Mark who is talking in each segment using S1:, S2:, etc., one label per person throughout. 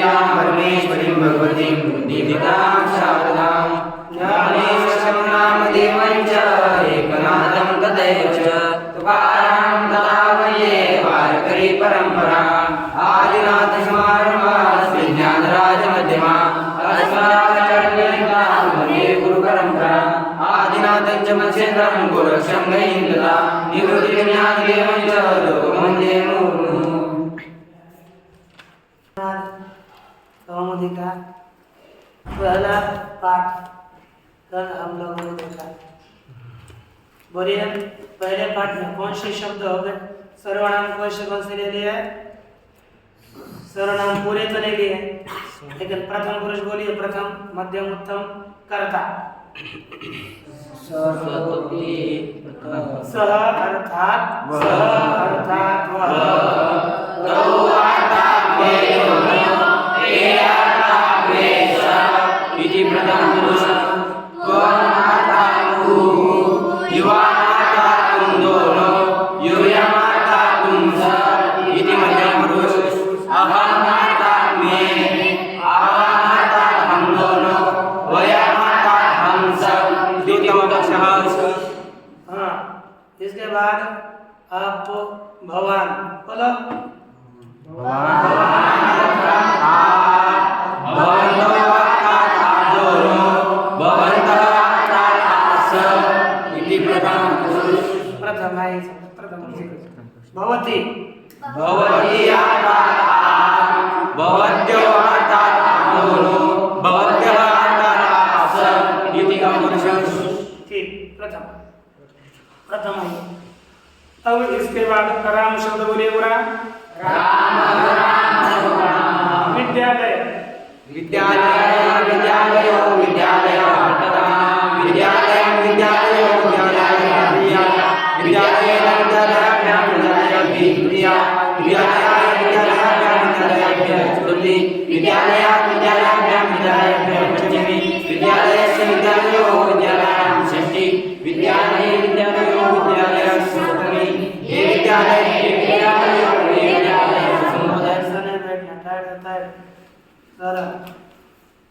S1: विद्यां परमेश्वरीं भगवतीं बुद्धिदां शारदां ज्ञानेश्वरं नामदेवं च एकनाथं तथैव च तुकारां तथा वये वारकरी परम्परा आदिनाथ समारम्भाः श्रीज्ञानराजमध्यमाः अस्मदाचार्यपर्यन्ताः वन्दे गुरुपरम्परा आदिनाथं च मत्स्येन्द्रं गोरक्षं गणेन्द्रदा निवृत्तिज्ञानदेवं च लोकवन्दे मुहुर्मुहुः।
S2: कौमुदी का पहला पाठ कल हम लोगों ने देखा। बोलिए पहले पाठ में कौन से शब्द हो गए? सर्वनाम कौन से ले लिया है? सर्वनाम पूरे तो नहीं लिए, लेकिन प्रथम पुरुष बोलिए, प्रथम मध्यम उत्तम कर्ता। सह अर्थात वह
S1: इति प्रथम पुरुष त्वमाता तु युवाता तुम दोनों यूयमाता तुम सब इति मध्यम पुरुष अहमाता मैं अहमाता हम दोनों वयमाता हम सब द्वितीय पक्षः।
S2: हाँ, इसके बाद आपको भगवान बोलो। भवती
S1: भवती अर्थात भवत्यो अर्थात दोनों भवत्यः अर्थात आप सब इति का पुरुष।
S2: ठीक, प्रथम है। अब इसके बाद राम शब्द बोलिए पूरा।
S1: राम
S2: विद्यालय
S1: विद्यालय विद्यालयो विद्यालय विद्यालयं विद्यालयो विद्यालयाभ्यां पञ्चमी विद्यालयस्य विद्यालयो विद्यालयां षष्ठी विद्यालये विद्यालयो विद्यालयं सप्तमी ये विद्यालयो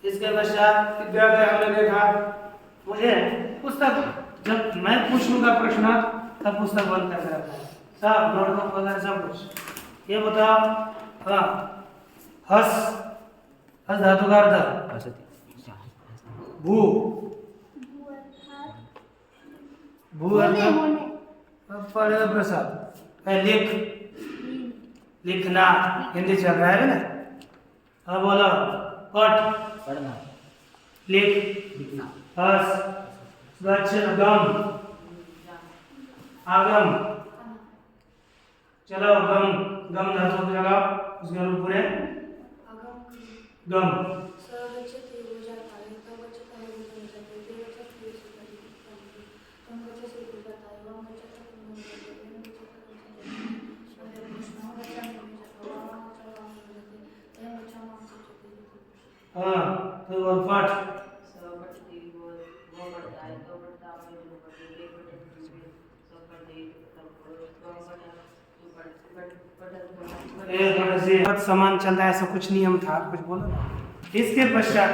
S2: इसके पश्चात विद्यालय हमने देखा। मुझे पुस्तक जब मैं पूछूंगा प्रश्न तब पुस्तक बंद करके रखना है, सब नोटबुक वगैरह सब कुछ। ये बताओ, हाँ, हस हस धातु का अर्थ भू भू अर्थ पढ़े प्रसाद लिख लिखना हिंदी चल रहा है ना। हाँ बोलो, पढ़
S1: पढ़ना
S2: लिख हस गच्छ गम आगम चलो गम गम धातु लगाओ उसके रूप पूरे गम हाँ तो बोल पाठ समान चल रहा है, ऐसा कुछ नियम था, कुछ बोलो। इसके पश्चात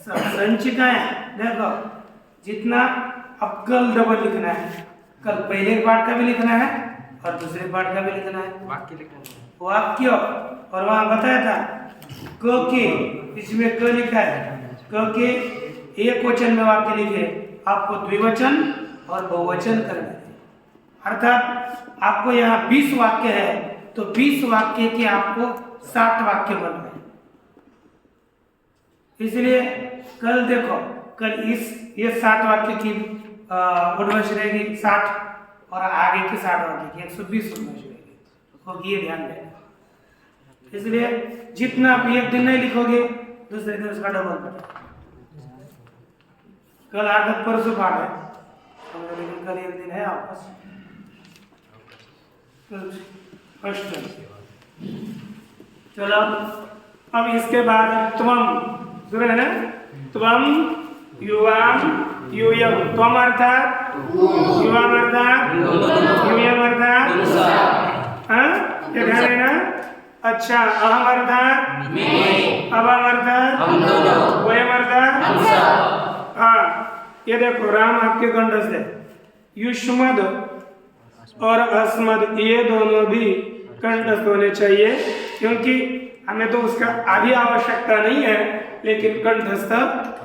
S2: संचिकाएं देखो, जितना अब कल डबल लिखना है, कल पहले पार्ट का भी लिखना है और दूसरे पार्ट का भी लिखना है। वाक्य लिखना है, वाक्य। और वहां बताया था क के इसमें क लिखा है, क के एक वचन में वाक्य लिखे, आपको द्विवचन और बहुवचन करना है। अर्थात आपको यहाँ 20 वाक्य है तो 20 वाक्य के आपको 60 वाक्य बनना है। इसलिए कल देखो, कल ये 60 वाक्य की उद्वश रहेगी 60 और आगे के 60 वाक्य की 120 उद्वश रहेगी, तो ये ध्यान देना। इसलिए जितना आप एक दिन नहीं लिखोगे दूसरे दिन उसका डबल पड़ेगा। कल आदत परसों पाठ है, लेकिन कल एक दिन है आपस कष्ट। चलो अब इसके बाद त्वम सुन रहे ना, त्वम युवाम यूयम, त्वम अर्थात युवाम अर्थात यूयम अर्थात, हाँ क्या ध्यान है ना। अच्छा, अहम अर्थात अबम अर्थात
S1: हम दोनों,
S2: वयम अर्थात
S1: हम सब।
S2: हाँ, ये देखो राम आपके कंठस्थ है। युष्मद और अस्मद ये दोनों भी कंठस्थ होने चाहिए, क्योंकि हमें तो उसका आधी आवश्यकता नहीं है, लेकिन कंठस्थ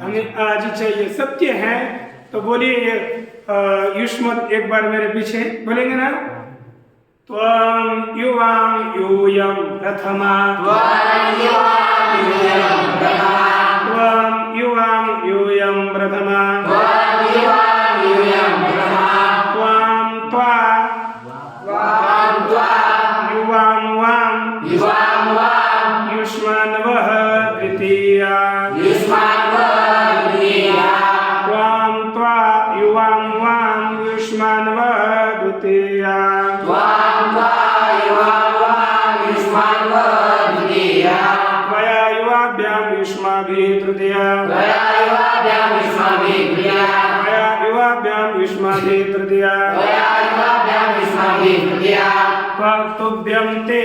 S2: हमें आज ही चाहिए। सत्य है तो बोलिए युष्मद एक बार मेरे पीछे बोलेंगे ना। त्वं युवां यूयं प्रथमा,
S1: त्वं युवां यूयं प्रथमा,
S2: त्वं युवां यूयं प्रथमा,
S1: त्वं युवां यूयं प्रथमा,
S2: त्वां त्वा
S1: त्वां त्वा
S2: युवां वां
S1: युवां वां
S2: युष्मान्वः द्वितीया,
S1: युष्मान्वः द्वितीया,
S2: त्वां त्वा युवां वां युष्मान्वः द्वितीया,
S1: त्वां त्वा युवां वां युष्मान्वः द्वितीया,
S2: त्वया युवाभ्यां युष्माभिः तृतीया,
S1: त्वया युवाभ्यां युष्माभिः तृतीया,
S2: त्वया युवाभ्यां युष्माभिः तृतीया,
S1: त्वया युवाभ्यां युष्माभिः तृतीया,
S2: तुभ्यं ते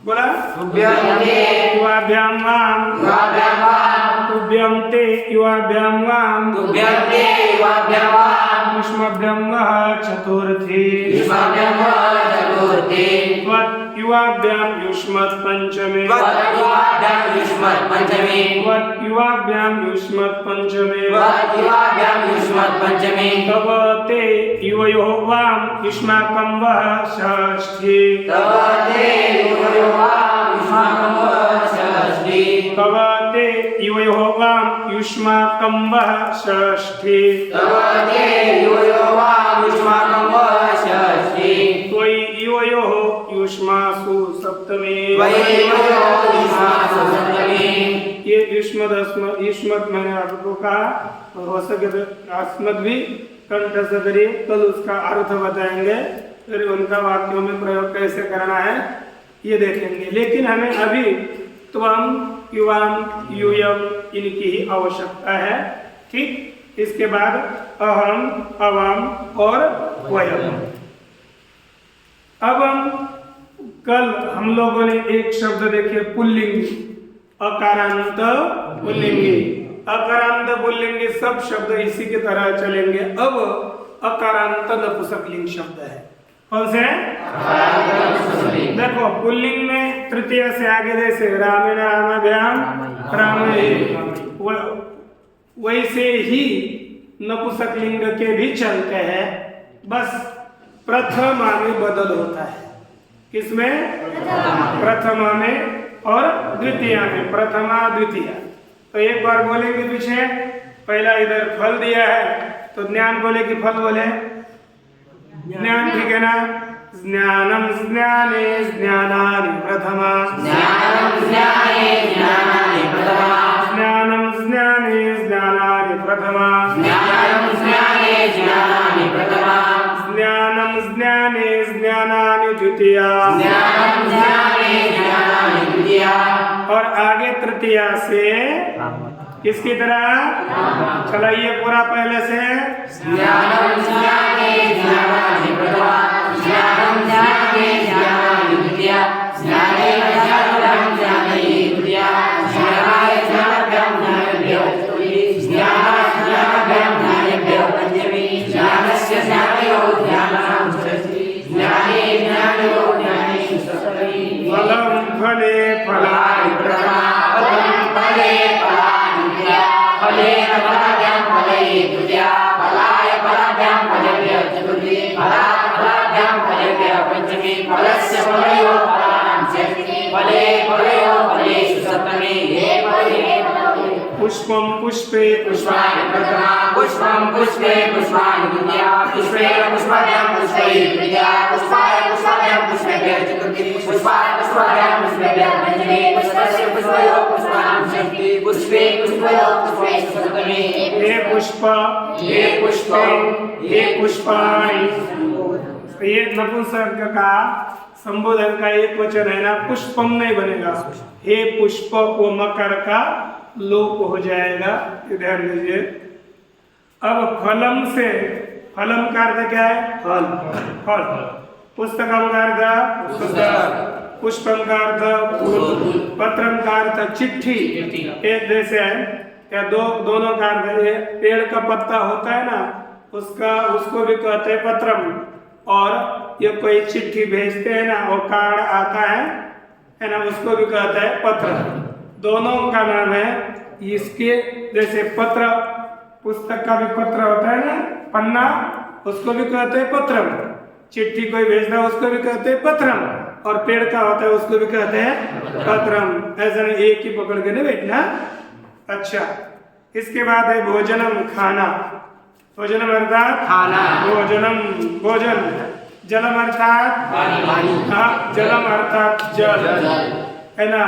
S2: बोला
S1: तुभ्यं ते
S2: युवाभ्यां वां,
S1: युवाभ्यां वां,
S2: तुभ्यं ते युवाभ्यां वां,
S1: तुभ्यं ते युवाभ्यां वां,
S2: युष्मभ्यं वः चतुर्थी,
S1: युष्माभ्यां वां चतुर्थी,
S2: त्वत् युवाभ्यां युष्मत् पंचमे,
S1: त्वत् युवाभ्यां युष्मत् पंचमे,
S2: त्वत् युवाभ्यां युष्मत् पंचमे,
S1: त्वत् युवाभ्यां युष्मत् पंचमे,
S2: तव ते युवयोः वां युष्माकं वः षष्ठी,
S1: तव ते युवयोः वां युष्माकं वः षष्ठी,
S2: तव ते युवयोः वां युष्माकं वः षष्ठी,
S1: तव ते युवयोः वां युष्माकं वः षष्ठी,
S2: त्वयि युवयोः युष्मासु सप्तमी,
S1: त्वयि युवयोः युष्मासु सप्तमी।
S2: ये युष्मत मैंने आपको कहा, हो सके तो अस्मद भी कंठस्थ करिए, कल उसका अर्थ बताएंगे, फिर उनका वाक्यों में प्रयोग कैसे करना है ये देखेंगे। लेकिन हमें अभी त्वं युवां यूयम इनकी ही आवश्यकता है। ठीक, इसके बाद अहम अवम और वयम। अब हम कल हम लोगों ने एक शब्द देखे पुल्लिंगी, अकारांत पुल्लिंगी। अकारांत पुल्लिंगी सब शब्द इसी की तरह चलेंगे। अब अकारांत नपुंसकलिंग शब्द है। कौन से? देखो पुल्लिंग में तृतीय से आगे जैसे रामेण रामाभ्याम रामे, वैसे ही नपुंसकलिंग के भी चलते हैं, बस प्रथमा में बदल होता है। किसमें? प्रथमा में और द्वितीय में। प्रथमा द्वितीय। तो एक बार बोलेंगे पीछे, पहला इधर फल दिया है तो ज्ञान बोले कि फल बोले? ज्ञान, ठीक है ना? ज्ञानम ज्ञाने ज्ञानानि प्रथमा,
S1: ज्ञानं ज्ञाने ज्ञानानि प्रथमा,
S2: ज्ञानम ज्ञाने ज्ञानानि प्रथमा,
S1: ज्ञानं ज्ञाने ज्ञानानि प्रथमा,
S2: ज्ञानम ज्ञाने ज्ञानानि द्वितीया,
S1: ज्ञानं ज्ञाने ज्ञानानि द्वितीया।
S2: और आगे तृतीया से किसकी तरह? चलाइए पूरा पहले से।
S1: ज्ञानं ज्ञाने ज्ञानानि प्रथमा, ज्ञानं ज्ञाने ज्ञानानि द्वितीया, ज्ञानेन ज्ञानभ्यां ज्ञानैः तृतीया, ज्ञानाय ज्ञानभ्यां ज्ञानेभ्यः चतुर्थी, ज्ञानात् ज्ञानभ्यां ज्ञानेभ्यः पञ्चमी, ज्ञानस्य ज्ञानयोः ज्ञानानां षष्ठी, ज्ञाने ज्ञानयोः ज्ञानेषु सप्तमी।
S2: फलं फले फलानि
S1: प्रथमा, फलं फले फलानि द्वितीया, फलेन फलाभ्यां फलैः तृतीया, फलाय फलाभ्यां फलेभ्यः चतुर्थी, फलात् फलाभ्यां फलेभ्यः पञ्चमी, फलस्य फलयोः फलानां षष्ठी, फले फलयोः फलेषु सप्तमी। हे फले
S2: पुष्पं पुष्पे
S1: पुष्पाणि प्रथमा, पुष्पं पुष्पे पुष्पाणि द्वितीया, पुष्पेण पुष्पाभ्यां पुष्पैः तृतीया, पुष्पाय पुष्पाभ्यां पुष्पेभ्यः चतुर्थी, पुष्पाय पुष्पाभ्यां पुष्पेभ्यः पञ्चमी, पुष्पस्य पुष्पयोः पुष्पाणां षष्ठी, पुष्पे पुष्पयोः पुष्पेषु सप्तमी।
S2: हे पुष्प,
S1: हे पुष्पं,
S2: हे पुष्पाणि। ये नपुंसक का संबोधन का एक वचन है ना, पुष्पम नहीं बनेगा, हे पुष्प वो मकर का लोप हो जाएगा, ध्यान दीजिए। अब फलम से, फलम का अर्थ क्या है? फल। फल। पुस्तकम का अर्थ? पुस्तक। पुष्पम का अर्थ फूल, पत्रम का अर्थ चिट्ठी। एक जैसे है या दोनों का अर्थ है। पेड़ का पत्ता होता है ना, उसको भी कहते हैं पत्रम, और ये कोई चिट्ठी भेजते हैं ना, वो कार्ड आता है ना, उसको भी कहते हैं पत्र। दोनों का नाम है। इसके जैसे पत्र, पुस्तक का भी पत्र होता है ना, पन्ना, उसको भी कहते हैं पत्रम। चिट्ठी कोई भेजना उसको भी कहते हैं पत्रम, और पेड़ का होता है उसको भी कहते हैं पत्रम। ऐसा नहीं एक ही पकड़ के नहीं बैठना। अच्छा, इसके बाद है भोजनम, खाना। भोजनम अर्थात
S1: खाना।
S2: भोजनम भोजन। जलम अर्थात
S1: पानी।
S2: हाँ, जलम अर्थात जल है ना,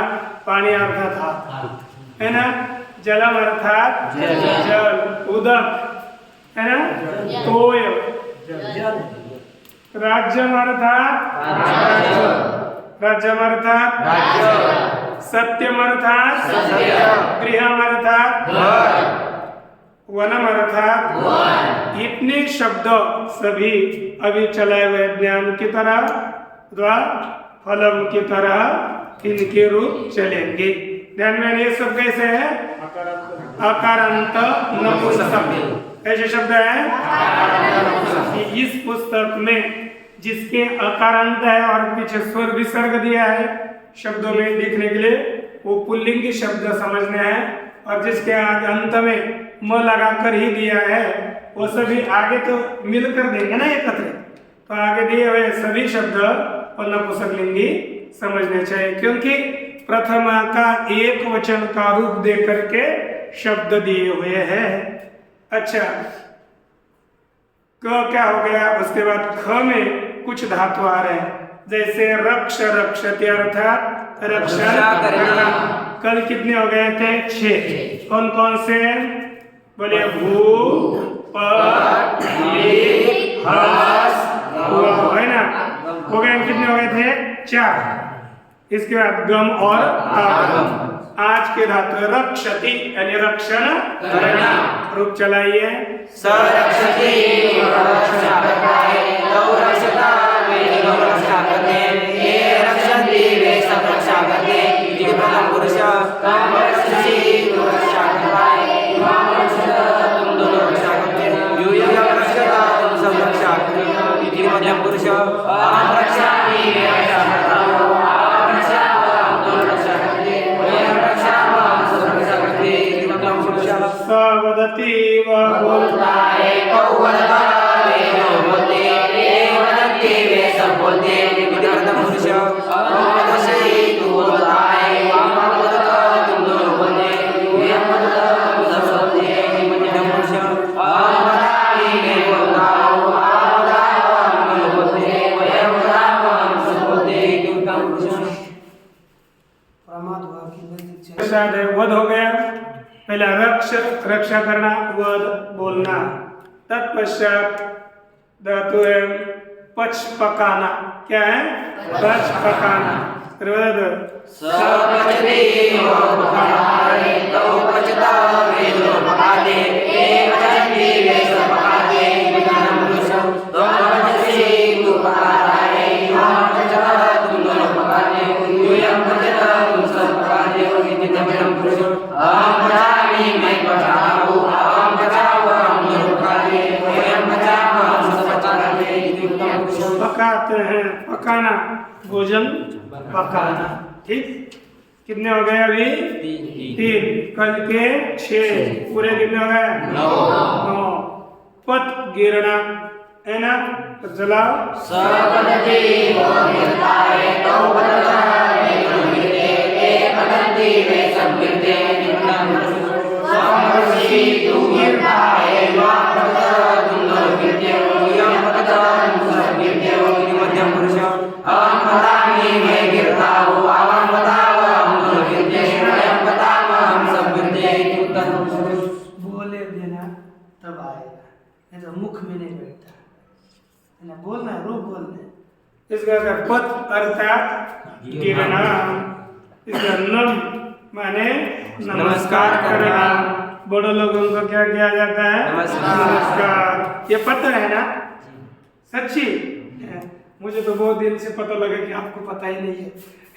S2: पानी अर्थात हाथ है ना। जलम अर्थात जल। उदक है ना, तोय। राज्यम अर्थात राज्यम अर्थात सत्यम अर्थात गृहम अर्थात वनम अर्थात। इतने शब्द सभी अभी चलाए हुए ज्ञान की तरह व फलम की तरह इनके रूप चलेंगे। ध्यान में ये सब कैसे है? अकारांत नपुंसक ऐसे शब्द है। इस पुस्तक में जिसके अकारांत है और पीछे स्वर विसर्ग दिया है शब्दों में लिखने के लिए, वो पुल्लिंगी शब्द समझने हैं, और जिसके आगे अंत में म लगाकर ही दिया है वो सभी आगे तो मिलकर देंगे ना एकत्र, तो आगे दिए हुए सभी शब्द और नपुंसकलिंगी समझने चाहिए, क्योंकि प्रथमा का एक वचन का रूप दे करके शब्द दिए हुए हैं। अच्छा, क क्या हो गया? उसके बाद ख में कुछ धातु आ रहे हैं, जैसे रक्ष, रक्षति अर्थात रक्षा करना। कल कितने हो गए थे? 6। कौन कौन से? बोले भू, पट, ली, हस, है ना, हो गए। कितने हो गए थे? 4। इसके बाद गम और आगम। आज के धातु रक्षति यानी रक्षण करना। रूप चलाइए।
S1: सरक्षति रक्षा करता है, तो रक्षता वे लोग रक्षा करते हैं, ये रक्षन्ति वे सब रक्षा करते हैं। ये प्रथम पुरुष काम रक्षति तो रक्षा करता है, माम रक्षता तुम दोनों रक्षा करते हैं, यो यो रक्षता तुम सब रक्षा करते हो। ये मध्यम पुरुष अहम रक्षामि वे रक्षा करता हूँ, आप रक्षा हम दोनों रक्षा करते हैं, वयम रक्षा हम सब रक्षा करते हैं। ये मध्यम पुरुष
S2: वदति व
S1: बोलता है, कौ वदता वे जो बोलते, ये वदन्ति वे सब बोलते। प्रथम पुरुष अहम वदसि तू बोलता है, वाम वदता तुम दोनों बोलते, वयम वदता सब बोलते। मध्यम पुरुष अहम वदामि मैं बोलता हूँ, आप वदाओ हम दोनों बोलते, वयम वदामः हम सब बोलते। उत्तम पुरुष
S2: प्रमाद हुआ कि नजदीक है। वध हो गया। पहला रक्षा करना, वध बोलना। तत्पश्चात धातु है पच पकाना। क्या है? पच पकाना।
S1: सपचते वो पकाते, तो पचता वे जो पकाते, ये पचती वे सब पकाते। प्रथम पुरुष तो पचसी तू पकाता है, हम पचता तुम दोनों पकाते हो, यूयम पचता तुम सब पकाते हो। प्रथम पुरुष अहम पचामि मैं पचाता हूँ, हम पचाओ हम दोनों पकाते हैं, वयम पचामः हम सब पकाते हैं। प्रथम पुरुष
S2: पकाते हैं, पकाना, भोजन पकाना। ठीक, कितने हो गए अभी? 3। कल के 6, पूरे कितने हो गए? 9। पत गिरना है ना, तो जलाओ।
S1: सपदति वो गिरता है, तो बदलता है जो गिरते, एक बदलती वे सब गिरते। सपदति तू गिरता है, वाम बदलता तुम दोनों गिरते हो, यम बदलता तुम सब गिरते हो। मध्यम पुरुष अहम वदामि मैं गिरता हूँ, आवाम बताओ हम दोनों गिरते हैं, वयम बतामः हम सब गिरते हैं। उत्तम पुरुष
S2: बोले देना तब आएगा, नहीं तो मुख में नहीं बैठता है ना। बोलना है, रूप बोलना है। इसका पद अर्थात गिरना। इसका नम माने नमस्कार करना। बड़े लोगों को क्या किया जाता है? नमस्कार। ये पता है ना? सच्ची? मुझे तो बहुत दिन से पता लगा कि आपको पता ही नहीं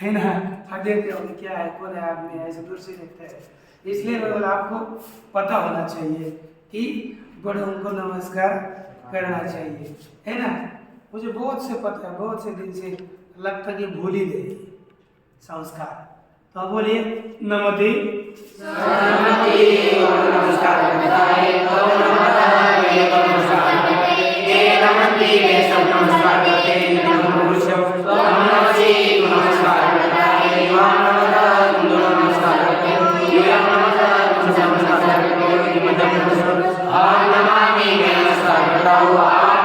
S2: है ना, आप देखते हो क्या है, कौन है आदमी, ऐसे दूर से देखते हैं। इसलिए मतलब आपको पता होना चाहिए कि बड़ों को नमस्कार करना चाहिए, है ना। मुझे बहुत से पता है, बहुत से दिन से लगता कि भूल ही गए संस्कार। तो आप बोलिए नमते
S1: नमस्कार करता है तो नमस्कार करते ये नमति वे सब नमस्कार करते नमस्कार करता है युवा नमस्कार करते नमस्कार करते आप नमामि मैं नमस्कार करता हूँ आप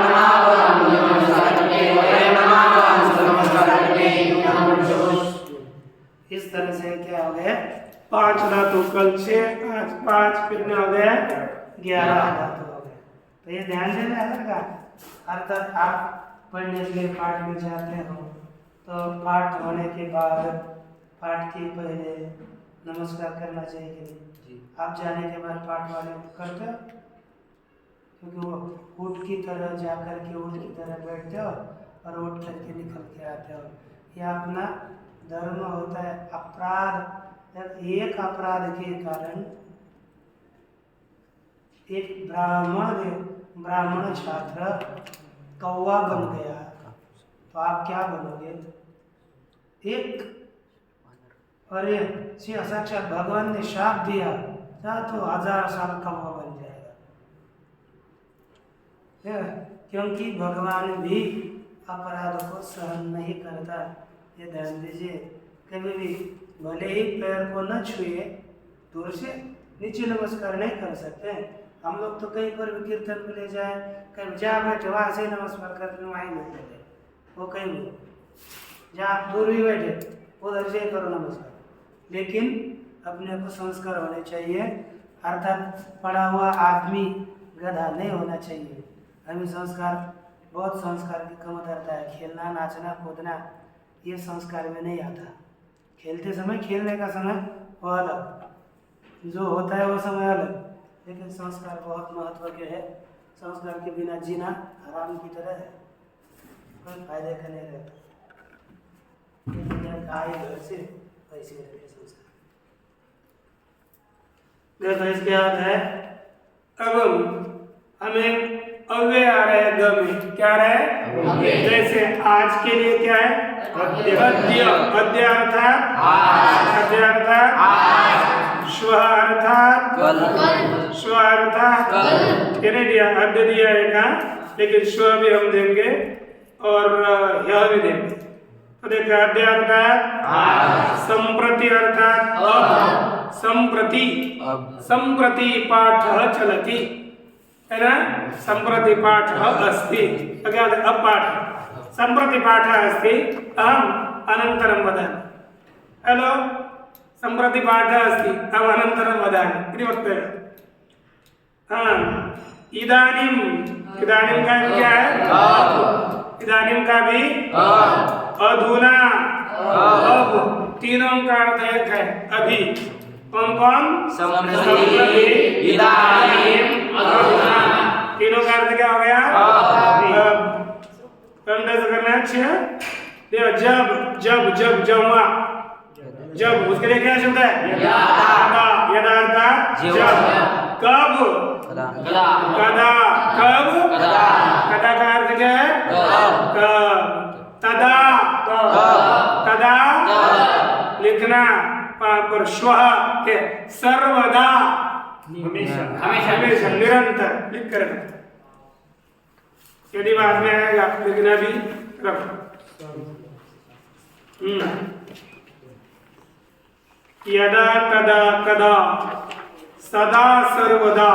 S1: नमस्कार करते नमस्कार करते।
S2: इस तरह से क्या हो गया, 5 धातु कल 6, आज 5, कितने हो गए 11 धातु हो गए। तो ये ध्यान देना है लगा। अर्थात आप पढ़ने के लिए पाठ में जाते हो तो पाठ होने के बाद पाठ के पहले नमस्कार करना चाहिए कि नहीं? आप जाने के बाद पाठ वाले करते हो, क्योंकि वो ऊँट की तरह जा कर के ऊँट की तरह बैठते हो और उठ करके निकल के आते हो। यह अपना धर्म होता है। अपराध, एक अपराध के कारण एक ब्राह्मण छात्र कौवा बन गया, तो आप क्या बनोगे? एक, अरे साक्षात भगवान ने शाप दिया तो 1000 साल कौवा बन जाएगा, क्योंकि भगवान भी अपराध को सहन नहीं करता। ये ध्यान दीजिए, कभी भी भले ही पैर को न छुए, दूर से नीचे नमस्कार नहीं कर सकते। हम लोग तो कहीं पर भी कीर्तन में ले जाए, कहीं जहाँ बैठे वहाँ से नमस्कार करते वहीं नहीं बैठे, वो कहीं नहीं, जहाँ आप दूर भी बैठे उधर से करो नमस्कार। लेकिन अपने को संस्कार होने चाहिए, अर्थात पढ़ा हुआ आदमी गधा नहीं होना चाहिए। हमें संस्कार, बहुत संस्कार की कम करता है। खेलना, नाचना, कूदना ये संस्कार में नहीं आता। खेलते समय, खेलने का समय वो अलग, जो होता है वो समय अलग, लेकिन संस्कार बहुत महत्व के है। संस्कार के बिना जीना हराम की तरह है, कोई फायदे का नहीं रहता। आए घर से वैसे रहते संस्कार। देखो इसके बाद है अब हमें अव्यय आ रहे हैं ग में, क्या आ रहा है? जैसे आज के लिए क्या है? अद्य, अद्य अर्थात अद्य अर्थात श्व अर्थात कल, श्व अर्थात कल, क्या नहीं दिया? अद्य दिया है का, लेकिन श्व भी हम देंगे और यह भी देंगे। तो देखा अद्य अर्थात संप्रति अर्थात अब, संप्रति पाठ चलति, है ना? संप्रति पाठ अस्ति, क्या अब पाठ संप्रति पाठ अस्ति अहम अनंतरम वदामि। हेलो, संप्रति पाठ अस्ति अब अनंतरम वदामि इति वक्तव्य। हाँ, इदानीम, इदानीम का क्या है? इदानीम का भी अधुना, अब, तीनों का अर्थ एक है अभी। कौन कौन? संप्रति, इदानीम, अधुना, तीनों का अर्थ क्या हो गया? अब करना अच्छे है। देखो जब जब जब जमा, जब उसके लिए क्या शब्द है? यदा अर्थात जब, कब, कदा, कब, कदा का अर्थ क्या है? तदा, तदा लिखना पर श्वः के सर्वदा, हमेशा निरंतर लिख कर रखना। यदि बाद में आएगा लेकिन अभी रखो। यदा तदा कदा, सदा सर्वदा,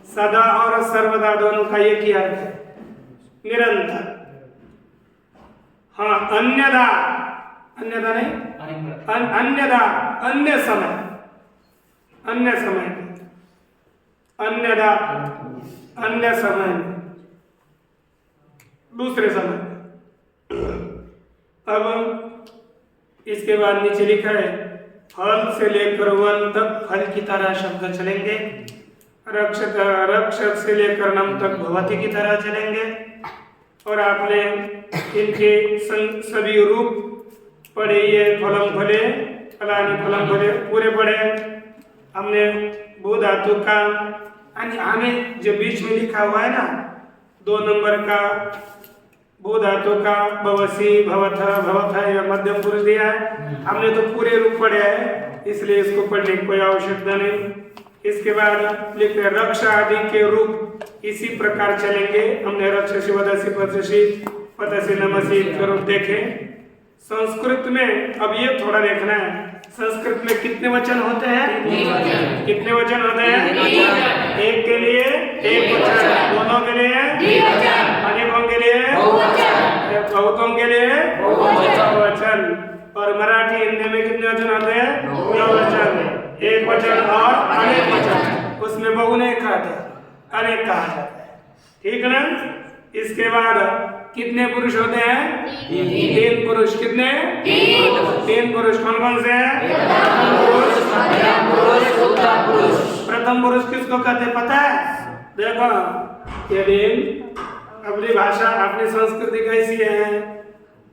S2: सदा और सर्वदा दोनों का एक ही अर्थ है, निरंतर। हाँ, अन्यदा, अन्यदा नहीं, अन्यदा अन्य समय, अन्य समय, अन्यदा अन्य समय, दूसरे समय। अब इसके बाद नीचे लिखा है फल से लेकर वन तक फल की तरह शब्द चलेंगे, रक्षक से लेकर नम तक भवती की तरह चलेंगे। और आपने इनके सभी रूप पढ़े ये फलम फले फलानी फलम फले पूरे पढ़े हमने। भू धातु का हमें जो बीच में लिखा हुआ है ना 2 नंबर का भू धातु का भवसी भवथ भवथ या मध्यम पुरुष दिया है। हमने तो पूरे रूप पढ़े हैं इसलिए इसको पढ़ने की कोई आवश्यकता नहीं। इसके बाद लिखते हैं रक्षा आदि के रूप इसी प्रकार चलेंगे। हमने रक्षसी वदसी पचसी पतसी नमसी के रूप देखे। संस्कृत में अब ये थोड़ा देखना है संस्कृत में कितने वचन होते हैं? कितने वचन होते हैं? एक के लिए एक वचन, दोनों के लिए अनेकों के लिए बहुतों के लिए वचन। और मराठी हिंदी में कितने वचन होते हैं? 2 वचन, एक वचन और अनेक वचन। उसमें बहुनेक अनेक कहा जाता है, ठीक है ना। इसके बाद कितने पुरुष होते हैं? 3 पुरुष। कितने? 3 पुरुष। कौन कौन से हैं? प्रथम पुरुष किसको कहते हैं पता है? देखो यदि अपनी भाषा अपनी संस्कृति कैसी है,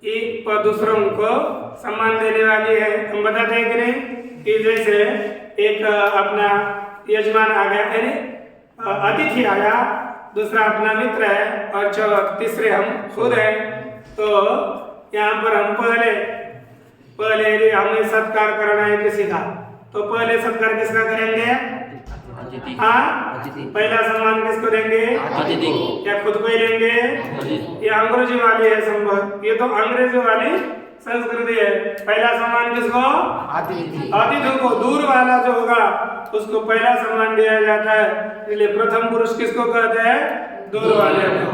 S2: एक पर दूसरों को सम्मान देने वाली है। हम बताते हैं कि नहीं कि जैसे एक अपना यजमान आ गया, अतिथि आया, दूसरा अपना मित्र है और तीसरे हम खुद हैं, तो यहाँ पर हम पहले यदि हमें सत्कार करना है किसी का तो पहले सत्कार किसका करेंगे? हाँ, पहला सम्मान किसको देंगे?
S1: अतिथि को।
S2: या खुद को ही लेंगे? ये अंग्रेजी वाली है संभव, ये तो अंग्रेजी वाली संस्कृति है। पहला सम्मान किसको? अतिथि को। दूर वाला जो होगा उसको पहला सम्मान दिया जाता है, इसलिए प्रथम पुरुष किसको कहते हैं? दूर वाले को,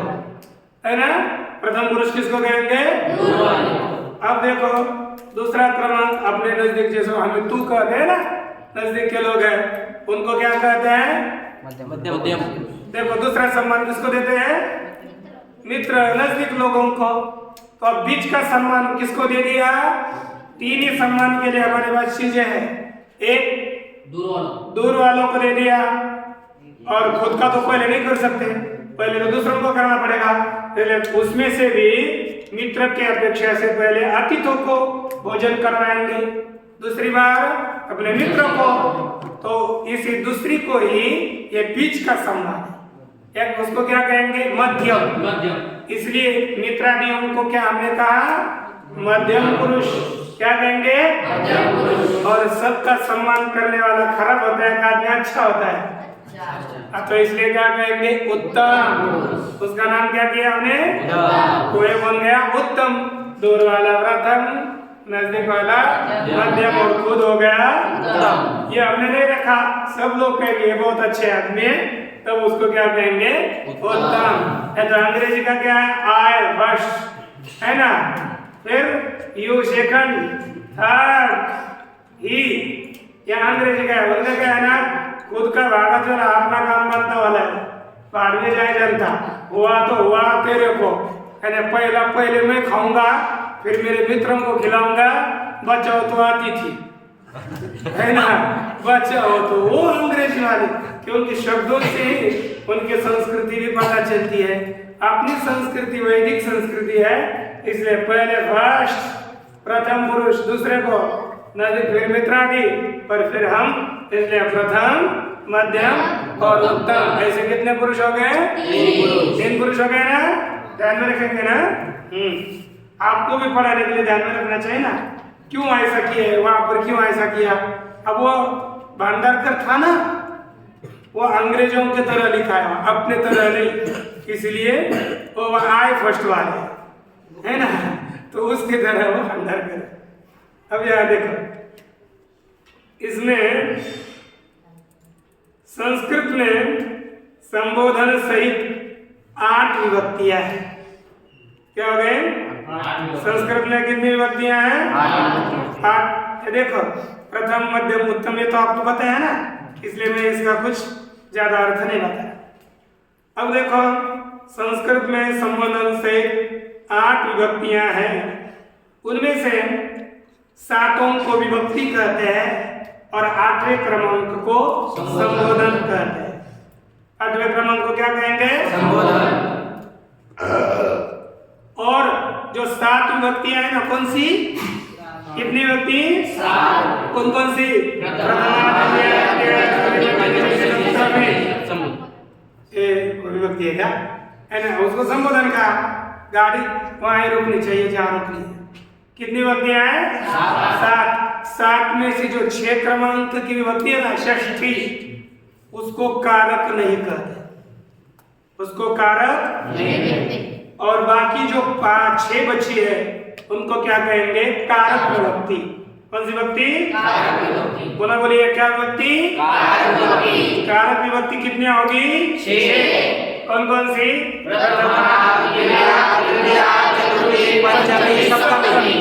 S2: है ना। प्रथम पुरुष किसको कहेंगे? दूर वाले। अब देखो दूसरा क्रमांक अपने नजदीक, जैसे हमें तू कहते हैं ना, नजदीक के लोग हैं उनको क्या कहते हैं?
S1: मध्यम।
S2: देखो दूसरा सम्मान किसको देते हैं? मित्र, नजदीक लोगों को। तो अब बीच का सम्मान किसको दे दिया? 3 ही सम्मान के लिए हमारे पास चीजें हैं। एक दूर वालों को दे दिया, और खुद का तो पहले नहीं कर सकते, पहले तो दूसरों को करना पड़ेगा। पहले उसमें से भी मित्र की अपेक्षा से पहले अतिथों को भोजन करवाएंगे, दूसरी बार अपने मित्रों को। तो इसी दूसरी को ही ये बीच का सम्मान है, एक उसको क्या कहेंगे? मध्यम। इसलिए मित्रादियों को क्या हमने कहा? मध्यम पुरुष। क्या कहेंगे? मध्यम पुरुष। और सबका सम्मान करने वाला खराब होता है, आदमी अच्छा होता है, तो इसलिए क्या कहेंगे? उत्तम। उसका नाम क्या किया हमने? कोई बन गया उत्तम। दूर वाला प्रथम, नजदीक वाला मध्यम, और खुद हो गया उत्तम। ये हमने नहीं रखा, सब लोग कहेंगे बहुत अच्छे आदमी है, तब उसको क्या कहेंगे? उत्तम। तो अंग्रेजी का क्या है? आई फर्स्ट, है ना, फिर यू सेकंड, थर्ड, ही। यह अंग्रेजी का है। उनका क्या है ना, खुद का भागा चला, अपना काम बनता वाला है, बाद में जाए जनता। हुआ तो हुआ तेरे को, है ना, पहले मैं खाऊंगा, फिर मेरे मित्रों को खिलाऊंगा, बचाओ तो आती थी, है ना, बचाओ तो। वो अंग्रेजी वाले, क्योंकि शब्दों से उनकी संस्कृति भी पता चलती है। अपनी संस्कृति वैदिक संस्कृति है, इसलिए पहले फर्स्ट प्रथम पुरुष, दूसरे को नजदीक, फिर मित्रादि, पर फिर हम, इसलिए प्रथम, मध्यम और उत्तम। ऐसे कितने पुरुष हो गए? 3 पुरुष हो गए ना। ध्यान में रखेंगे ना। आपको भी पढ़ाने के लिए ध्यान में रखना चाहिए ना, क्यों ऐसा किया, वहां पर क्यों ऐसा किया। अब वो भांडारकर था ना, वो अंग्रेजों की तरह लिखा है, अपने तरह नहीं, इसलिए वो आए फर्स्ट वाले, है ना, तो उसकी तरह वो भांडारकर। अब यहाँ देखो, इसमें संस्कृत में संबोधन सहित 8 विभक्तियां हैं। क्या हो गए? संस्कृत में कितनी विभक्तियां हैं? 8। देखो प्रथम, मध्यम, उत्तम, ये तो आपको पता है ना, इसलिए मैं इसका कुछ ज्यादा अर्थ नहीं बताया। अब देखो संस्कृत में संबोधन सहित 8 विभक्तियां हैं। उनमें से 7 को विभक्ति कहते हैं और 8वें क्रमांक को संबोधन कहते हैं। 8वें क्रमांक को क्या कहेंगे? संबोधन। और जो 7 विभक्तियां हैं ना, कौन सी? कितनी विभक्ति?
S1: सात।
S2: कौन कौन सी? विभक्ति है क्या? है ना, उसको संबोधन का गाड़ी वहां रुकनी चाहिए जहाँ रुकनी है। कितनी विभक्तियां हैं? सात। सात में से जो 6 क्रमांक की विभक्ति है ना, षष्ठी, उसको कारक नहीं कहते, उसको कारक नहीं कहते। और बाकी जो 6 बची है उनको क्या कहेंगे? कारक विभक्ति। कौन सी विभक्ति? कारक विभक्ति। बोला बोलिए, क्या विभक्ति? कारक विभक्ति। कारक विभक्ति कितनी होगी? 6। कौन कौन सी? प्रथमा, द्वितीया, तृतीया, चतुर्थी, पंचमी, सप्तमी।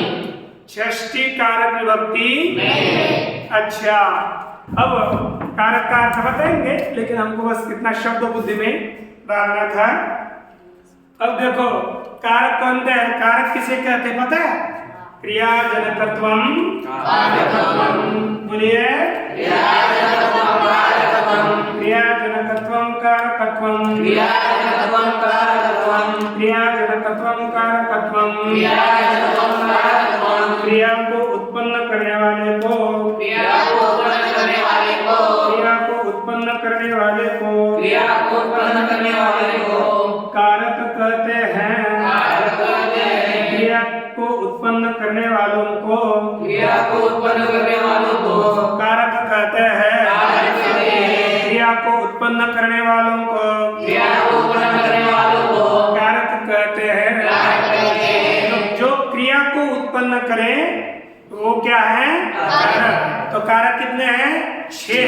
S2: षष्ठी कारक विभक्ति नहीं। अच्छा, अब कारक का अर्थ बताएंगे, लेकिन हमको बस कितना शब्द बुद्धि में डालना था। अब देखो, कारक कौन है? कारक किसे कहते पता है? क्रियाजनकत्वम। बोलिए, क्रियाजनकत्वम कारकत्वम। क्रियाजनकत्वम कारकत्वम। क्रियाजनकत्वम कारकत्वम। क्रियाजनकत्वम कारकत्वम। क्रियाजनकत्वम कारकत्वम। क्रिया को उत्पन्न करने वाले को, क्रिया को उत्पन्न करने वाले को, क्रिया को उत्पन्न करने वाले को, क्रिया को उत्पन्न करने वाले को कारक कहते हैं। कारक कहते हैं। क्रिया को उत्पन्न करने वालों को, क्रिया को उत्पन्न करने वालों को कारक कहते हैं। कारक कहते हैं। क्रिया को उत्पन्न करने वालों को, क्रिया को उत्पन्न करने वालों को कारक कहते हैं। कारक कहते हैं। जो क्रिया को उत्पन्न करे वो क्या है? कारक। तो कारक कितने हैं? 6।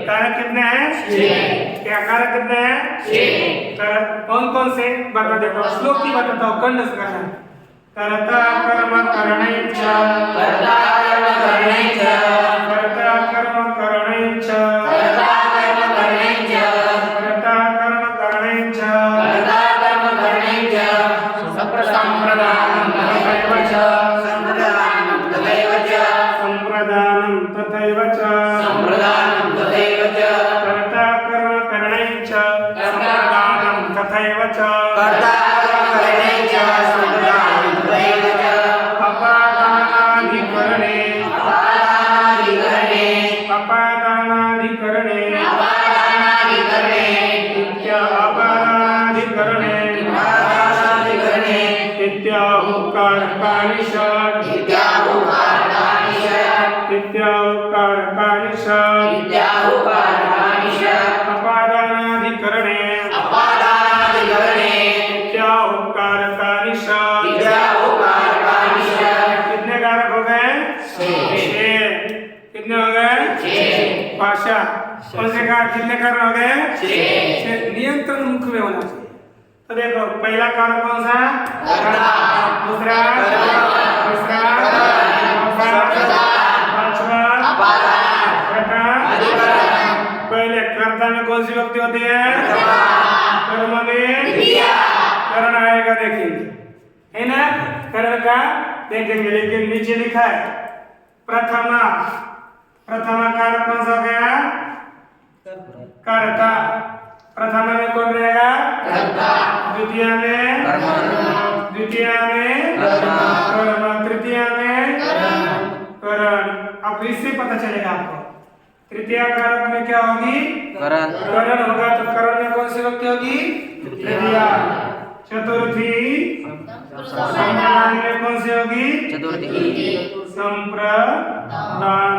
S2: कारक कितने हैं? 6। क्या कारक कितने हैं? 6। कारक कौन कौन से? बता देखो, श्लोक की बताता हूँ, खंड से करना। कर्ता कर्म करणे च, कर्ता कर्म करणे च, कर्ता कर्म करणे च, कर्ता कर्म करणे च, कर्ता कर्म करणे च, कर्ता कर्म करणे च, संप्रदानं तथैव च, संप्रदानं तथैव च, संप्रदानं तथैव च, संप्रदानं तथैव च, कर्ता कर्म करणे च, संप्रदानं तथैव च, कर्ता कर्म करणे च, संप्रदानं तथैव च, अपादानाधिकरणे, अपादानाधिकरणे, अपादानाधिकरणे, अपादानाधिकरणे, अपादानाधिकरणे, अपादानाधिकरणे, इत्याहुकारकानि षट्, इत्याहुकारकानि षट्, इत्याहुकारकानि षट्, इत्याहुकारकानि षट्, अपादानाधिकरणे, अपादानाधिकरणे, इत्याहुकारकानि षट्, इत्याहुकारकानि षट्। कितने कारक हो गए? 6। कितने हो गए? 6। भाषा कौन से कारक? कितने कारक हो गए? 6। नियंत्रण मुख में होना चाहिए। तो देखो, पहला कारक कौन सा? दूसरा, तीसरा, पांचवा, पहले कर्ता में कौन सी विभक्ति होती है? कर्म में करण आएगा, देखेंगे, है ना? करण का देखेंगे, लेकिन नीचे लिखा है प्रथमा। प्रथमा कारक कौन सा हो गया? कर्ता। प्रथमा में कौन रहेगा? कर्ता। द्वितीय में कर्म, द्वितीय में कर्म, तृतीय में करण। अब इससे पता चलेगा आपको तृतीय कारक में क्या होगी? करण। करण होगा, तो करण में कौन सी विभक्ति होगी? तृतीया। चतुर्थी संप्रदान में कौन सी होगी? चतुर्थी। संप्रदान।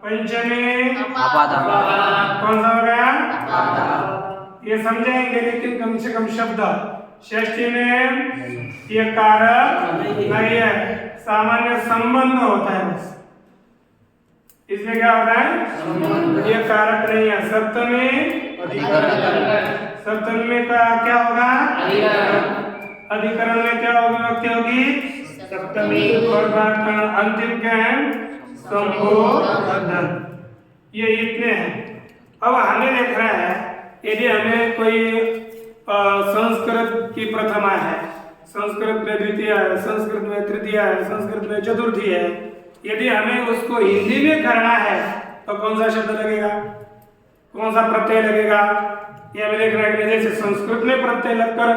S2: पंचमी अपादान। कौन सा हो गया? ये समझेंगे, लेकिन कम से कम शब्द। षष्ठी में ये कारक नहीं है, सामान्य संबंध होता है बस। इसमें क्या होता है? ये कारक नहीं है। सप्तमी सप्तमी में क्या होगा? अधिकरण में क्या होगी? विभक्ति होगी सप्तमी। और अंतिम क्या है? संबोधन। ये इतने हैं। अब हमें देख रहा है, यदि हमें कोई संस्कृत की प्रथमा है, संस्कृत में द्वितीय है, संस्कृत में तृतीय है, संस्कृत में चतुर्थी है, यदि हमें उसको हिंदी में करना है तो कौन सा शब्द लगेगा? कौन सा प्रत्यय लगेगा? ये हमें देख रहा है कि जैसे संस्कृत में प्रत्यय लगकर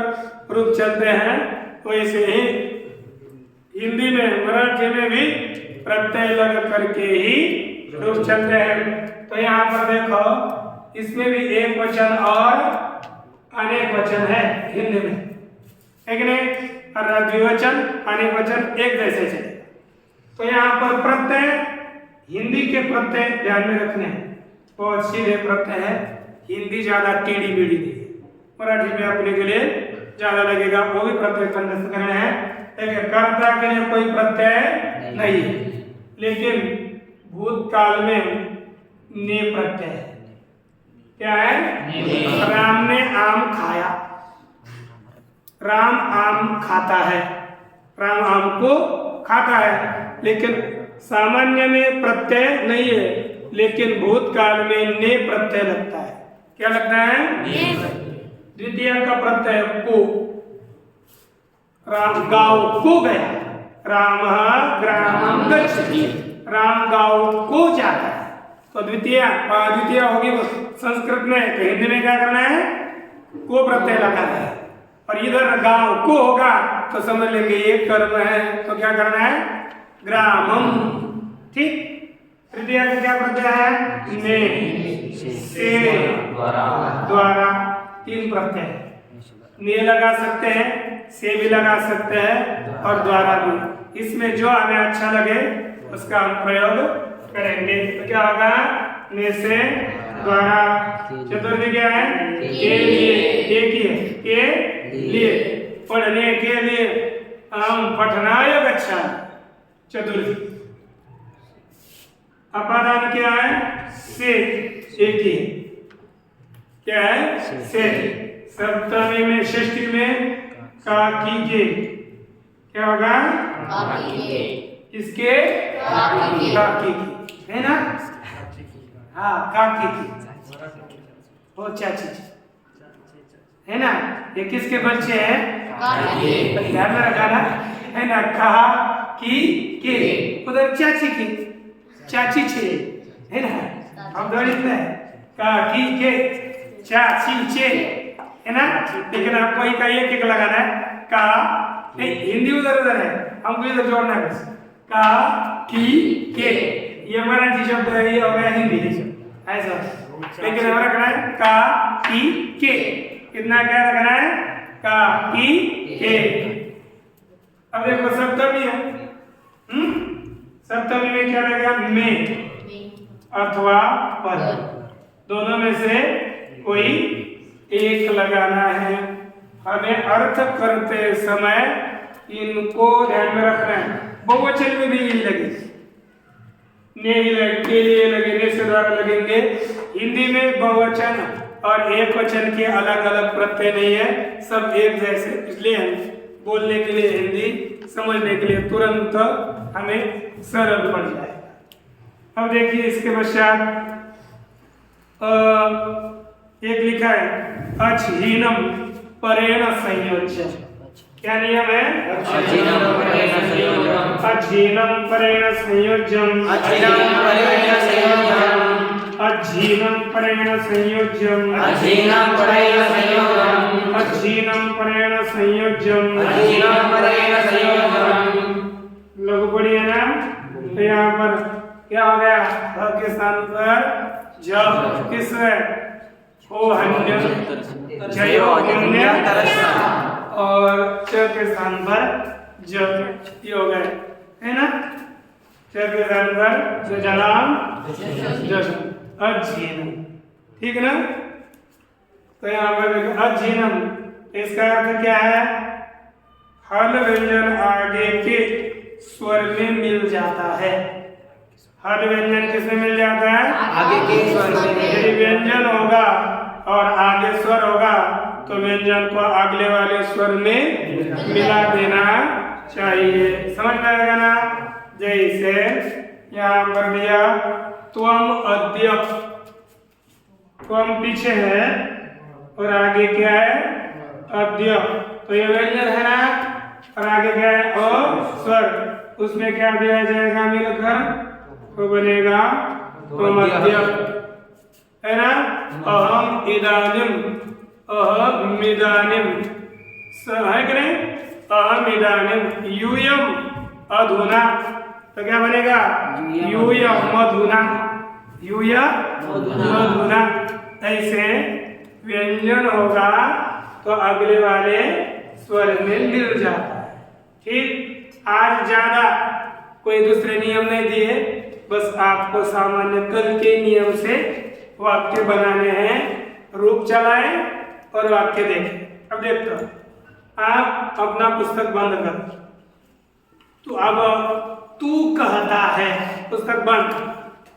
S2: रूप चलते हैं, वैसे ही हिंदी में, मराठी में भी प्रत्यय लग करके ही रूप चलते हैं। तो यहाँ पर देखो इसमें भी एक वचन और अनेक वचन है हिंदी में, है कि नहीं? और द्विवचन अनेक वचन एक जैसे चले। तो यहाँ पर प्रत्यय, हिंदी के प्रत्यय ध्यान में रखने हैं, बहुत सीधे प्रत्यय है। हिंदी ज्यादा टेढ़ी मेढ़ी नहीं है, मराठी में अपने के लिए ज्यादा लगेगा, वो भी प्रत्यय करने हैं। लेकिन कर्ता के लिए कोई प्रत्यय नहीं है, लेकिन भूतकाल में ने प्रत्यय है। क्या है? राम ने आम खाया, राम आम खाता है, राम आम को खाता है। लेकिन सामान्य में प्रत्यय नहीं है, लेकिन भूतकाल में ने प्रत्यय लगता है। क्या लगता है? द्वितीय का प्रत्यय को, राम गांव को गया, राम ग्रामं गच्छति, राम गांव को जाता है। तो द्वितीय होगी वो संस्कृत में, तो हिंदी में क्या करना है? को प्रत्यय लगाना है। और इधर गांव को होगा तो समझ लेंगे ये कर्म है, तो क्या करना है? ग्रामम। ठीक। तृतीय का क्या प्रत्यय है? ने, से, द्वारा। तीन प्रत्यय ने लगा सकते हैं, से भी लगा सकते हैं और द्वारा भी। इसमें जो हमें अच्छा लगे उसका हम प्रयोग करेंगे। तो क्या होगा? ने से, द्वारा। चतुर्थी क्या है? के लिए, एक ही है, के लिए, पढ़ने के लिए। हम पठनाय गच्छामि, चतुर्थी। अपादान क्या है? से, एक ही है। क्या है? से। सप्तमी में, षष्ठी में काकी के क्या होगा? किसके? काकी की, है ना? हाँ, काकी की, वो चाची है ना? ये किसके बच्चे हैं? ध्यान में रखा ना, है ना? कहा की के, उधर चाची की, चाची छे, है ना? हम दौड़ित में काकी के, चाची छे, है ना? लेकिन आपको ही का एक लगाना है। का नहीं, हिंदी उधर उधर है, हमको इधर जोड़ना है बस। का की के, ये मराठी शब्द है, ये हो गया हिंदी ऐसा। लेकिन हमें रखना है का की के। कितना क्या रखना है? का की के। अब देखो सप्तमी है, सप्तमी में क्या लगेगा? में अथवा पर, दोनों में से कोई एक लगाना है। हमें अर्थ करते समय इनको ध्यान में रखना है। बहुवचन में भी ये लगे, ने ही लगे, के लिए लगे, ने से द्वारा लगेंगे। हिंदी में बहुवचन और एक वचन के अलग अलग प्रत्यय नहीं है, सब एक जैसे। इसलिए हम बोलने के लिए, हिंदी समझने के लिए तुरंत हमें सरल पड़ जाएगा। अब देखिए इसके पश्चात एक लिखा है अचहीनम परेण संयोज्य। क्या नियम है?
S1: अचीनम परेण संयोज्यम,
S2: अचहीनम परेण संयोज्यम,
S1: अचीनम परेण संयोज्यम,
S2: अचहीनम परेण संयोज्यम,
S1: अचीनम परेण संयोज्यम,
S2: अचहीनम परेण संयोज्यम,
S1: अचीनम परेण संयोज्यम।
S2: लघु पढ़ी है ना? तो यहाँ पर क्या हो गया? ह के स्थान पर ज, किस ओ हन्य, जयो हन्य, और च के स्थान पर ज, ये हो गए, है ना? च के स्थान पर जलाम, जशम, अजीनम। ठीक ना? तो यहाँ पर अजीनम, इसका अर्थ क्या है? हल व्यंजन आगे के स्वर में मिल जाता है। हल व्यंजन किसमें मिल जाता है?
S1: आगे के स्वर में।
S2: यदि व्यंजन होगा और आगे स्वर होगा तो व्यंजन को अगले वाले स्वर में मिला देना चाहिए। समझ में आएगा ना? जैसे यहाँ पर दिया त्वम अद्य, त्वम पीछे है और आगे क्या है? अद्य, तो ये व्यंजन है ना? और आगे क्या है? अ स्वर, उसमें क्या दिया जाएगा मिलकर? तो बनेगा त्वम अद्य, है ना? अहम इदानीम, अहम इदानीम, है कि नहीं? अहम इदानीम, यूयम अधुना, तो क्या बनेगा यूयम मधुना, यूयम मधुना। ऐसे व्यंजन होगा तो अगले वाले स्वर में मिल जाता है। ठीक, आज ज्यादा कोई दूसरे नियम नहीं दिए, बस आपको सामान्य कल के नियम से वाक्य बनाने हैं। रूप चलाएं और वाक्य देखें। अब देखते हो, आप अपना पुस्तक बंद कर, तो अब तू कहता है, पुस्तक बंद,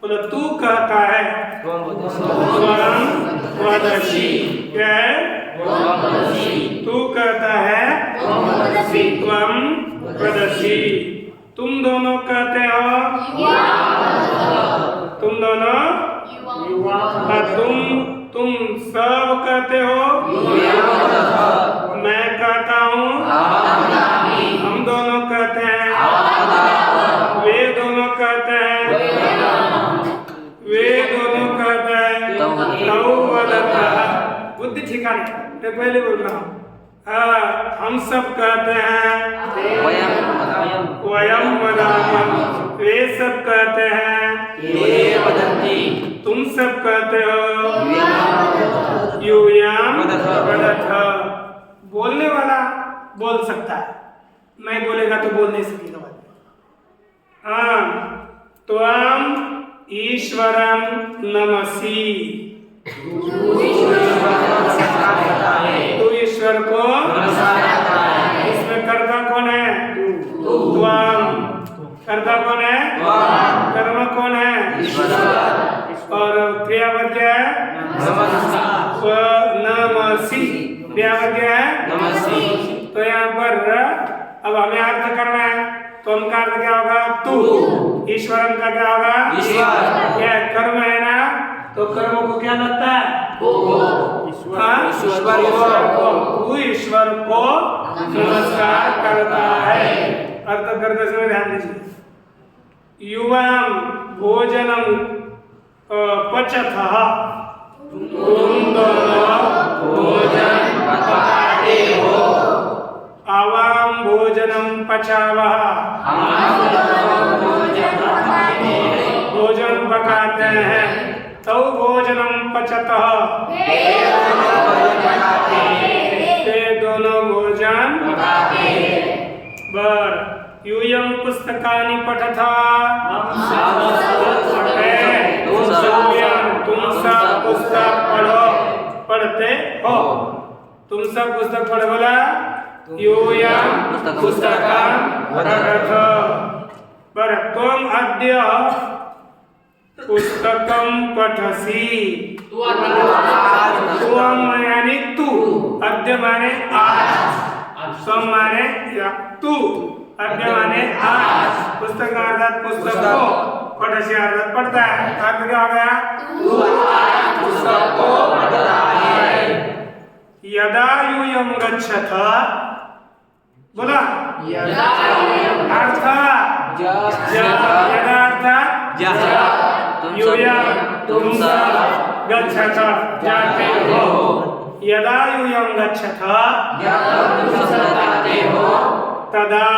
S2: बोलो तू कहता है, स्वरम वदसि, क्या है तू कहता है, त्वम वदसि। तुम दोनों कहते हो, तुम दोनों, तुम सब कहते हो, मैं कहता हूँ, हम दोनों कहते हैं, वे दोनों कहते हैं, वे दोनों कहते हैं, तौ वदतः। बुद्धि ठिकाने, मैं पहले बोल रहा हूँ। हम सब कहते हैं, वयम वदामः, वे सब कहते हैं,
S1: ये वदन्ति,
S2: तुम सब कहते हो, यूयम वदतः। बोलने वाला बोल सकता है, नहीं बोलेगा तो बोल नहीं सकेगा। त्वम ईश्वरम नमसि, तू ईश्वर को, इसमें कर्ता कौन है, त्वम, कर्ता कौन है, कर्म कौन है, और क्रियापद क्या है, नमसि, क्रियापद क्या है,
S1: नमसि।
S2: तो यहाँ पर अब हमें अर्थ करना है, तो हम का अर्थ क्या होगा, तू, ईश्वरम का क्या होगा,
S1: ईश्वर।
S2: क्या कर्म है ना, तो कर्मों को क्या लगता है, ईश्वर को, तू ईश्वर को नमस्कार करता है। अर्थ करते समय ध्यान दीजिए। युवाम भोजनम पचतः, तुम दोनों भोजन पकाते हो, आवाम भोजनम पचावः, भोजन पकाते हैं, तौ भोजनम पचतः, ते दोनों भोजन पकाते। बर यूयम पुस्तकानि पठतः, तुम सब पुस्तक पढ़ो, पढ़ते हो, तुम सब पुस्तक पढ़ो, बोला यूयम पुस्तकं पठतः। बर त्वम अद्य पुस्तकं पठसि, त्वम यानी तू, अद्य माने आज, स्वम माने तू, अद्य माने आज, पुस्तक अर्थात पुस्तक को, पठसि अर्थात पढ़ता है। अर्थ क्या हो गया, तू आज पुस्तक को पढ़ता है। यदा यूयम गच्छथ, बोला अर्थ, यदा अर्थात यूयम, तुम सब, गच्छथ जाते हो, यदा यूयम गच्छथ, तदा,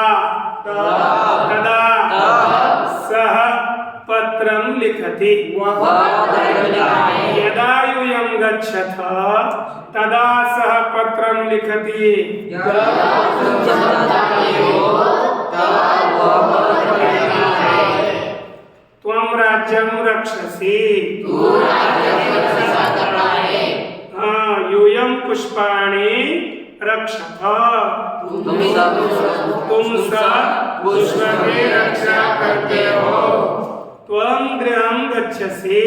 S2: तदा सह पत्रं लिखति, यदा यूयम गच्छथ तदा सह पत्रं लिखति, त्वं राज्यं रक्षसि, यूयं पुष्पाणि रक्षथ, तुम सब पुष्प की रक्षा करते हो, त्वं गृहं गच्छसि,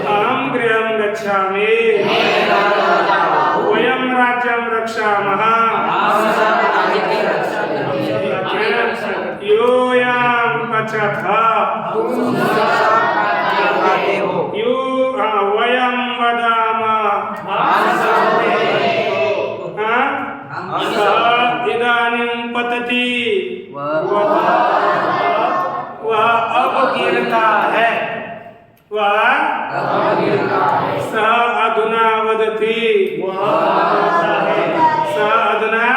S2: अहं गृहं गच्छामि, वयं राज्यं रक्षामः, यूयं पचथ, वयं वदामः, इदानीं पतति, वह अब गिरता है, वह सः अधुना वदति, सः अधुना,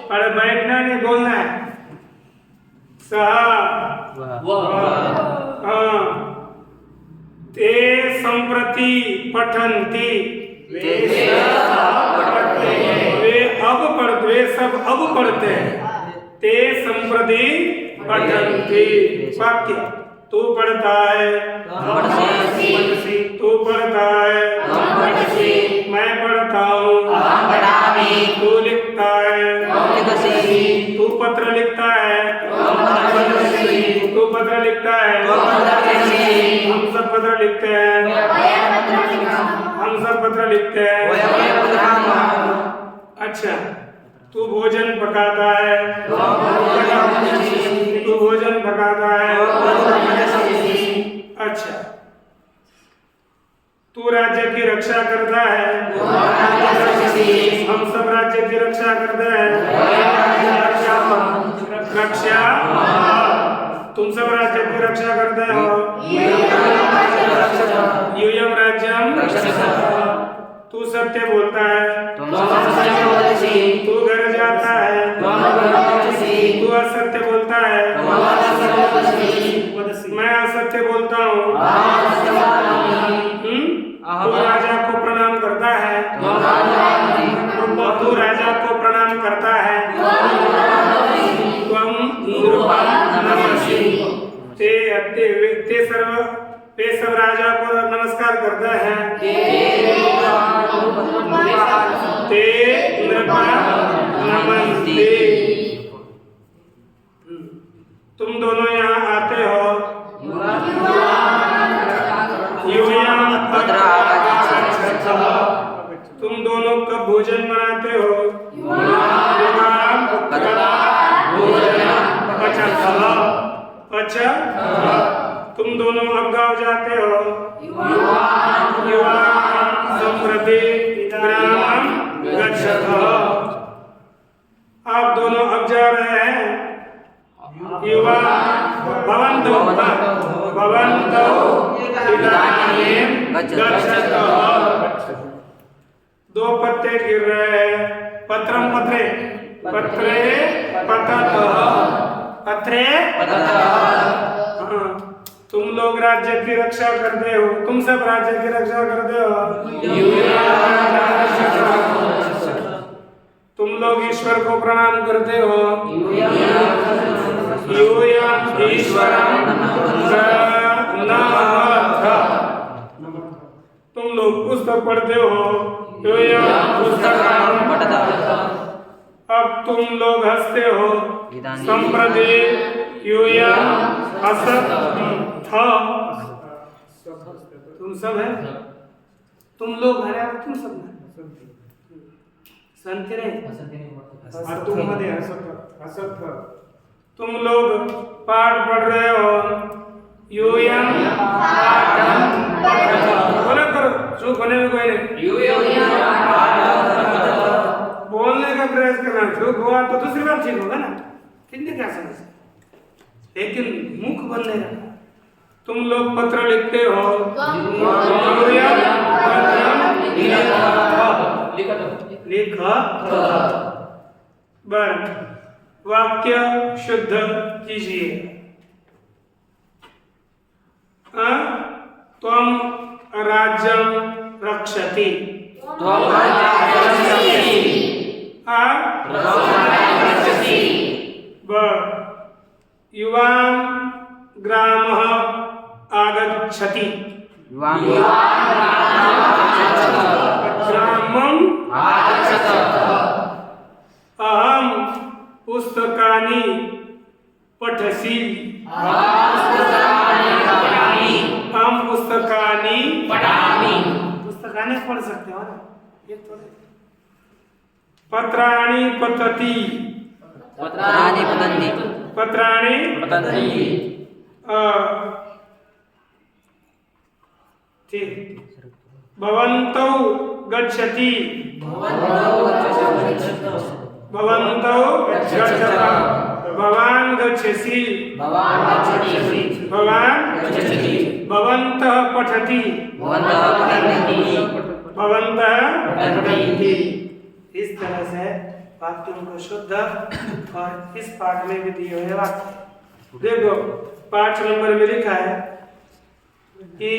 S2: पढ़ हाँ। ते संप्रति पठन्ति वे सब अब पढ़ते हैं। ते संप्रति पठन्ति वाक्य तू पढ़ता है तू पढ़ता है मैं पढ़ता हूँ तू लिखता है तू पत्र लिखता है तू पत्र लिखता है हम सब पत्र लिखते हैं हम सब पत्र लिखते हैं। अच्छा तू भोजन पकाता है तू भोजन पकाता है। अच्छा तू राज्य की रक्षा करता है हम सब राज्य की रक्षा करते हैं। रक्षा तुम सब राज्य की रक्षा करते हो। यूयम राज्यम तू सत्य बोलता है तू घर जाता है तू असत्य बोलता है मैं असत्य बोलता हूँ। तू राजा को प्रणाम करता है तू राजा को प्रणाम करता है। त्वं नृपं नमसि ते सब राजा को नमस्कार करता है। ते नृपं नमन्ति तुम दोनों यहाँ आते हो यूयं तत्र आगच्छतः तुम दोनों कब भोजन बनाते हो अच्छा तुम दोनों अब गाँव जाते हो संप्रति ग्रामं गच्छतः आप दोनों अब जा रहे हैं युवा भवन्तौ इदानीं गच्छतः। दो पत्ते गिर रहे हैं पत्रम पत्रे पत्रे पत्रे तुम लोग राज्य की रक्षा करते हो तुम सब राज्य की रक्षा करते हो। तुम लोग ईश्वर को प्रणाम करते हो ईश्वरं तुम लोग पुस्तक पढ़ते हो अब तुम लोग हंसते हो संप्रति यूयं असत् तुम सब है तुम लोग है तुम सब संतरे तुम लोग पाठ पढ़ रहे हो यूयं बोले करो चुप होने में कोई नहीं बोलने का प्रयास करना चुप हुआ तो दूसरी बार ठीक होगा ना कितने क्या समझ लेकिन मुख बंद नहीं रखना। तुम लोग पत्र लिखते हो लिख वाक्य शुद्ध कीजिए। त्वं राज्यं रक्षति युवां ग्रामः आगच्छति ग्रामं अहं पुस्तकानि पठसि हम पुस्तकानि पुस्तकानि पढ़ सकते हो ना ये थोड़े पत्राणि पतति पत्राणि ठीक भवन्तौ गच्छति भवन्तौ गच्छतः भवान् गच्छसि भवान् भवन्तः पठति भवन्तः पठन्ति। इस तरह से वाक्यों को शुद्ध और इस पाठ में भी दिए हुए वाक्य देखो 5 नंबर में लिखा है कि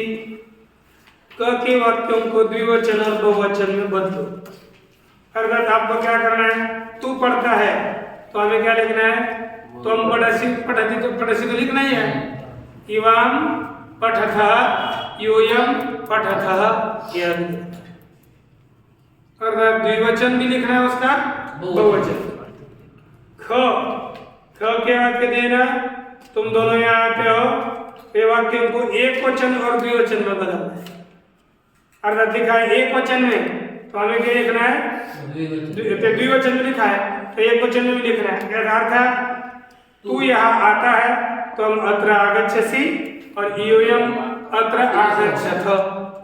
S2: क के वाक्यों को द्विवचन और बहुवचन में बदलो। अर्थात आपको क्या करना है, तू पढ़ता है तो हमें क्या लिखना है, तुम पढ़सी पढ़ती तो पढ़सी को लिखना ही है। इवाम पठथ यूयम पठथ यह अर्थात द्विवचन भी लिखना है उसका बहुवचन। ख के वाक्य देना, तुम दोनों यहाँ आते हो, ये वाक्यों को एक वचन और द्विवचन में बदलना है। अर्थात लिखा है एक वचन में तो हमें क्या लिखना है, द्विवचन में लिखा है तो एक वचन में भी लिखना है। अर्थात तू यहाँ आता है तो हम अत्र आगच्छसि और यूयम अत्र आगच्छथ,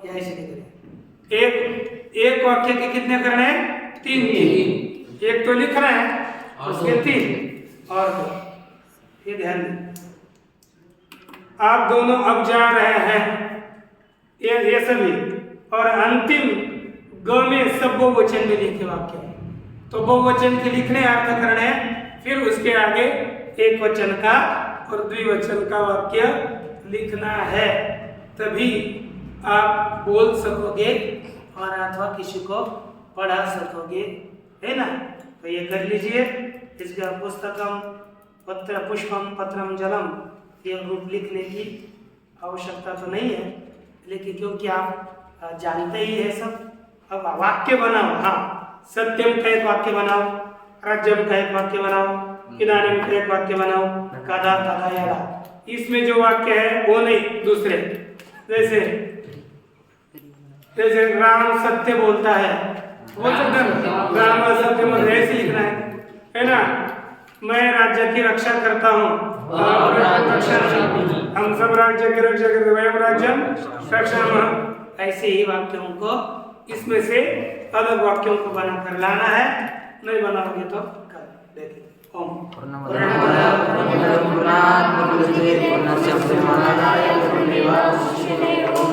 S2: ऐसे लिख रहे हैं। एक वाक्य के कितने करने हैं, 3। एक तो लिखना है उसके 3 और 2। ये ध्यान दें, आप दोनों अब जा रहे हैं, ये सभी, और अंतिम ग में सब बहुवचन में लिखे वाक्य है तो बहुवचन के लिखने अर्थ करने हैं, फिर उसके आगे एक वचन का और द्विवचन का वाक्य लिखना है, तभी आप बोल सकोगे और अथवा किसी को पढ़ा सकोगे, है ना। तो ये कर लीजिए। इसका पुस्तकम पत्र पुष्पम पत्रम जलम ये रूप लिखने की आवश्यकता तो नहीं है, लेकिन क्योंकि आप जानते ही है सब। अब वाक्य बनाओ, हाँ, सत्यम का एक वाक्य बनाओ, राज्यम का एक वाक्य बनाओ, इदानीम का एक वाक्य बनाओ, कदा तदा यदा। इसमें जो वाक्य है वो नहीं, दूसरे जैसे राम सत्य बोलता है, वो राम असत्य में ऐसे लिखना है ना। मैं राज्य की रक्षा करता हूँ, हम सब राज्य की रक्षा करते, वयम राज्यम रक्षामः। ऐसे ही वाक्यों को इसमें से अलग वाक्यों को बनाकर लाना है, नहीं बनाओगे तो कर देखिए। ओम
S1: पूर्णात् पूर्णस्य पूर्णस्य पूर्णमादाय पूर्णमेवावशिष्यते। ओम